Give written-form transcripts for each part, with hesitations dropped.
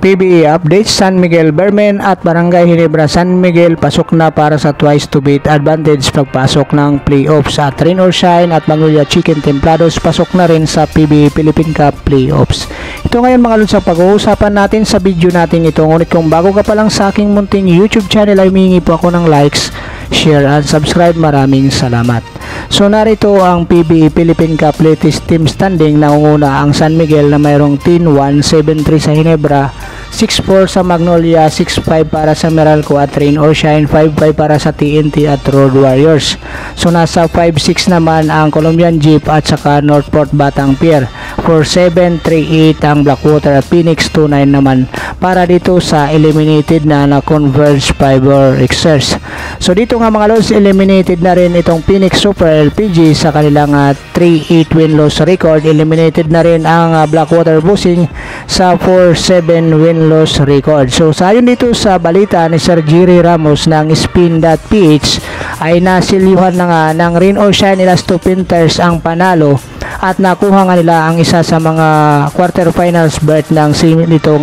PBA updates, San Miguel Bermen at Barangay Ginebra San Miguel pasok na para sa twice to beat advantage pagpasok ng playoffs. At Rain or Shine at Magnolia Chicken Templados pasok na rin sa PBA Philippine Cup playoffs. Ito ngayon mga lods ang pag-uusapan natin sa video natin ito. Ngunit kung bago ka pa lang sa aking munting YouTube channel ay humingi po ako ng likes, share and subscribe. Maraming salamat. So narito ang PBA Philippine Cup latest team standing. Nangunguna ang San Miguel na mayroong 10-1, 7-3 sa Ginebra, 6-4 sa Magnolia, 6-5 para sa Meralco at Rain or Shine, 5-5 para sa TNT at Road Warriors. So nasa 5-6 naman ang Colombian Jeep at saka Northport Batang Pier, 4-7, 3-8 ang Blackwater at Phoenix, 2-9 naman para dito sa eliminated na Converge Fiber Xers. So dito nga mga lods, eliminated na rin itong Phoenix Super LPG sa kanilang 3-8 win-loss record. Eliminated na rin ang Blackwater Busing sa 4-7 win-loss record. So sa ayon dito sa balita ni Sir Jerry Ramos ng Spin.ph ay nasilyuhan na nga ng Rain or Shine Elasto Panthers ang panalo at nakuha nga nila ang isa sa mga quarterfinals berth ng nitong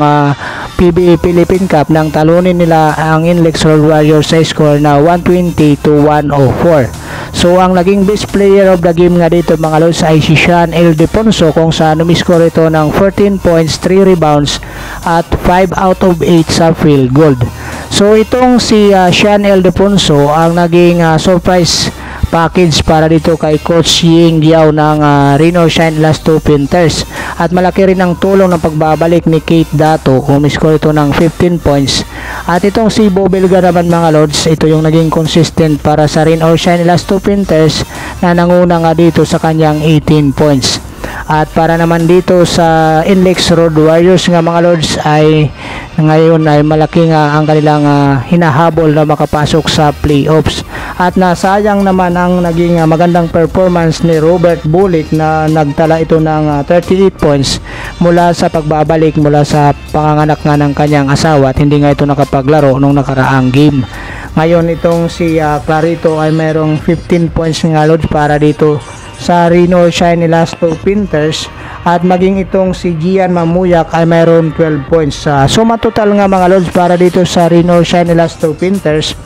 PBA Philippine Cup nang talunin nila ang Inlex Road Warriors sa score na 120-104. So ang naging best player of the game nga dito mga lods ay si Sean Ildefonso kung saan umiscore ito ng 14 points, 3 rebounds at 5 out of 8 sa field goal. So itong si Sean Ildefonso ang naging surprise package para dito kay Coach Ying Giao ng Rain or Shine Elasto Panthers. At malaki rin ang tulong ng pagbabalik ni Kate Dato kung umiscore ito ng 15 points. At itong si Bobelga naman mga lods, ito yung naging consistent para sa Rain or Shine Elasto Panthers na nanguna nga dito sa kanyang 18 points. At para naman dito sa Inlex Road Warriors nga mga lords ay ngayon ay malaki nga ang kanilang hinahabol na makapasok sa playoffs. At nasayang naman ang naging magandang performance ni Robert Bulik na nagtala ito ng 38 points mula sa pagbabalik mula sa panganganak nga ng kanyang asawa at hindi nga ito nakapaglaro nung nakaraang game. Ngayon itong si Clarito ay mayroong 15 points nga lords para dito sa Rain or Shine Elasto Panthers at maging itong si Gian Mamuyak ay mayroon 12 points. So matotal nga mga lods para dito sa Rain or Shine Elasto Panthers,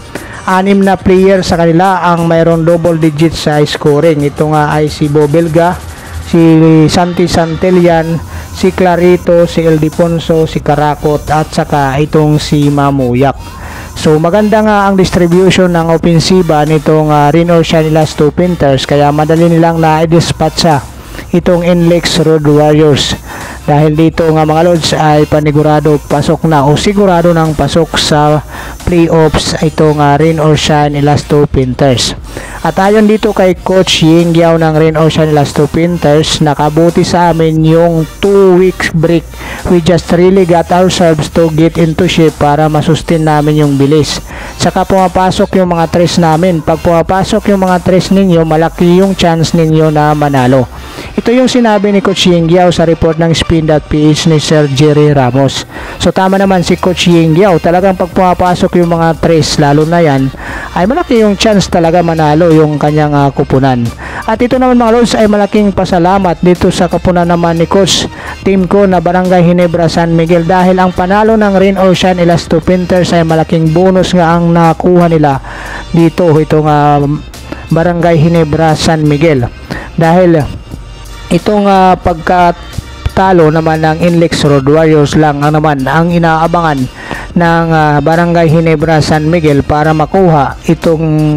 6 na player sa kanila ang mayroon double digit sa scoring. Ito nga ay si Bobelga, si Santi Santillan, si Clarito, si Ildefonso, si Karakot at saka itong si Mamuyak. So maganda nga ang distribution ng opensiba nitong Rain or Shine Elasto Panthers kaya madali nilang na-dispatcha itong Inlex Road Warriors. Dahil dito nga mga lods ay panigurado pasok na o sigurado ng pasok sa playoffs itong Rain or Shine Elasto Panthers. At ayon dito kay Coach Ying Giao ng Rain or Shine Elasto Panthers, nakabuti sa amin yung 2 weeks break. We just really got ourselves to get into shape para masustain namin yung bilis. Saka pumapasok yung mga tres namin. Pag pumapasok yung mga tres ninyo, malaki yung chance ninyo na manalo. Ito yung sinabi ni Coach Ying Giao sa report ng Spin.ph ni Sir Jerry Ramos. So tama naman si Coach Ying Giao. Talagang pag pumapasok yung mga tres, lalo na yan, ay malaki yung chance talaga manalo yung kanyang kupunan. At ito naman mga lods ay malaking pasalamat dito sa kapunan naman ni Coach team ko na Barangay Ginebra San Miguel dahil ang panalo ng Rain or Shine Elasto Panthers ay malaking bonus nga ang nakuha nila dito itong Barangay Ginebra San Miguel. Dahil itong pagkatalo naman ng Inlex Road Warriors lang ang inaabangan ng Barangay Ginebra San Miguel para makuha itong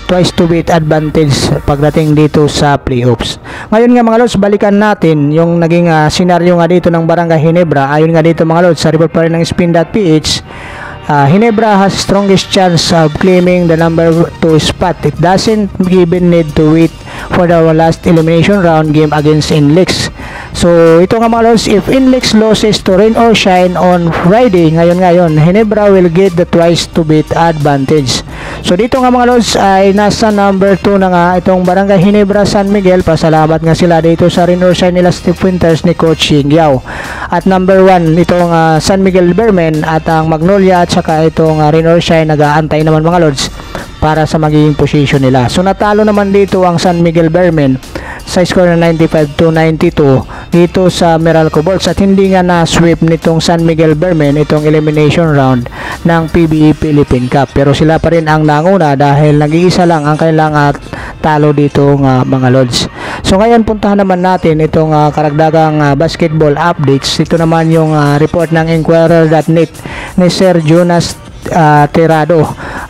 twice to beat advantage pagdating dito sa playoffs. Ngayon nga mga lods, balikan natin yung naging senaryo nga dito ng Barangay Ginebra. Ayon nga dito mga lods sa report pa rin ng Spin.ph, Ginebra has strongest chance of claiming the number 2 spot. It doesn't even need to wait for the last elimination round game against Inlex. So ito nga mga lods, if Inlex loses to Rain or Shine on Friday, ngayon Ginebra will get the twice to beat advantage. So dito nga mga lods ay nasa number 2 na nga itong Barangay Ginebra San Miguel. Pasalamat nga sila dito sa Rain or Shine Elasto Panthers ni Coach Ying Giao. At number 1 itong San Miguel Bermen at ang Magnolia at saka itong Rain or Shine nag-aantay naman mga lods para sa magiging position nila. So natalo naman dito ang San Miguel Bermen sa score na 95-92 dito sa Meralco Bulls, at hindi nga na-sweep nitong San Miguel Bearmen itong elimination round ng PBA Philippine Cup. Pero sila pa rin ang nanguna dahil nag-iisa lang ang kailang talo dito mga lods. So ngayon puntahan naman natin itong karagdagang basketball updates. Ito naman yung report ng Inquirer.net ni Sir Jonas Tirado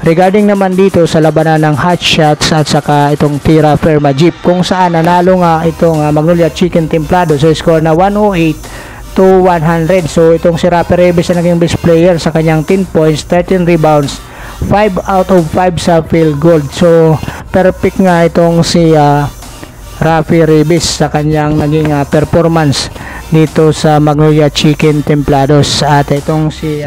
regarding naman dito sa labanan ng Hot Shots at saka itong Tira Firma Jeep, kung saan nanalo nga itong Magnolia Chicken Templado sa score na 108-100. So itong si Rafi Reves na naging best player sa kanyang 10 points, 13 rebounds, 5 out of 5 sa field goal. So perfect nga itong si Rafi Reves sa kanyang naging performance dito sa Magnolia Chicken Templados. At itong si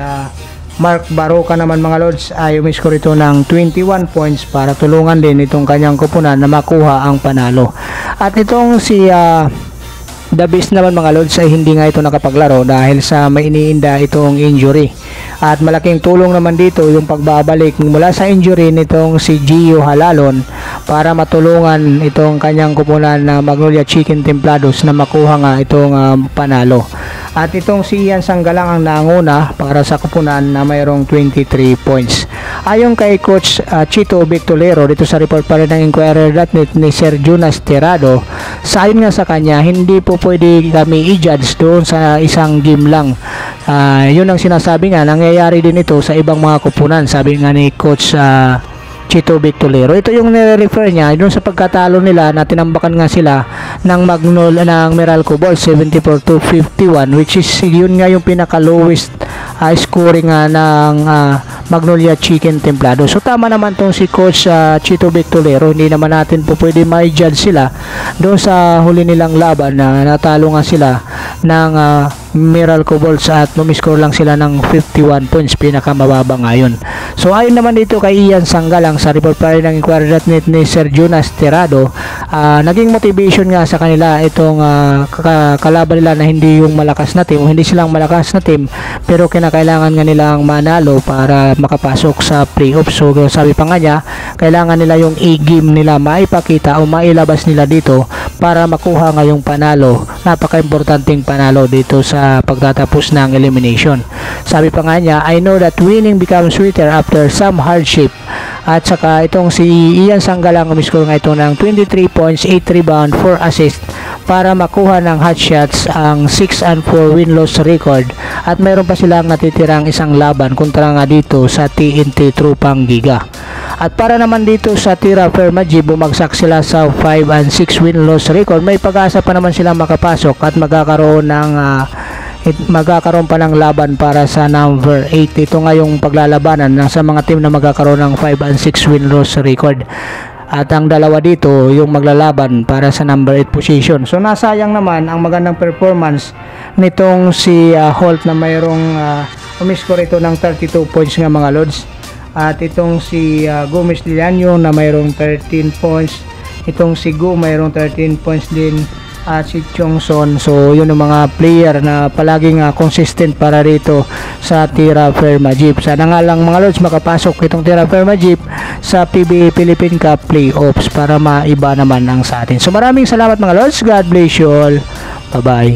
Mark Baroka naman mga lods ay umiscore ito ng 21 points para tulungan din itong kanyang kupunan na makuha ang panalo. At itong si The Beast naman mga lods ay hindi nga ito nakapaglaro dahil sa may iniinda itong injury. At malaking tulong naman dito yung pagbabalik mula sa injury nitong si Gio Halalon para matulungan itong kanyang kupunan na Magnolia Chicken Templados na makuha nga itong panalo. At itong si Ian Sanggalang ang nanguna para sa kupunan na mayroong 23 points. Ayon kay Coach Chito Victolero dito sa report pa rin ng Inquirer.net ni Sir Jonas Tirado, sa ayon nga sa kanya, hindi po pwede kami i-judge doon sa isang game lang. Yun ang sinasabi nga, nangyayari din ito sa ibang mga kupunan, sabi nga ni Coach Chito Victolero. Ito yung nire-refer niya doon sa pagkatalo nila na tinambakan nga sila ng Meralco Bulls 74-51, which is yun nga yung pinaka lowest scoring ng Magnolia Chicken Templado. So tama naman tong si Coach Chito Victolero, hindi naman natin po pwede ma-judge sila doon sa huli nilang laban na natalo nga sila ng Meralco Bulls at lumiscore lang sila ng 51 points, pinaka mababa ngayon. So ayon naman dito kay Ian Sanggalang sa report pa rin ng Inquirer.net ni Sir Jonas Tirado, naging motivation nga sa kanila itong kalaban nila na hindi yung malakas na team o hindi silang malakas na team, pero kinakailangan nga nilang manalo para makapasok sa playoff. So sabi pa nga niya, kailangan nila yung A-game nila maipakita o mailabas nila dito para makuha nga yung panalo, napaka-importanting panalo dito sa pagtatapos ng elimination. Sabi pa nga niya, I know that winning becomes sweeter after some hardship. At saka itong si Ian Sanggalang umiscore nga ito ng 23 points, 8 rebound, 4 assist para makuha ng Hot Shots ang 6-4 win-loss record. At mayroon pa silang natitirang isang laban kontra nga dito sa TNT Trupang Giga. At para naman dito sa Tira Firma Jeep, bumagsak sila sa 5-6 win-loss record. May pag-asa pa naman silang makapasok at magkakaroon pa ng laban para sa number 8. Ito nga yung paglalabanan sa mga team na magkakaroon ng 5-6 win-loss record. At ang dalawa dito yung maglalaban para sa number 8 position. So nasayang naman ang magandang performance nitong si Holt na mayroong umiscore ito ng 32 points nga mga lods. At itong si Gomez Lilanyo na mayroong 13 points. Itong si Gu mayroong 13 points din. At si Chongson. So yun ang mga player na palaging consistent para rito sa Tira Firma Jeep. Sana nga lang mga lods makapasok itong Tira Firma Jeep sa PBA Philippine Cup playoffs para maiba naman ang sa atin. So maraming salamat mga lods. God bless you all. Bye bye.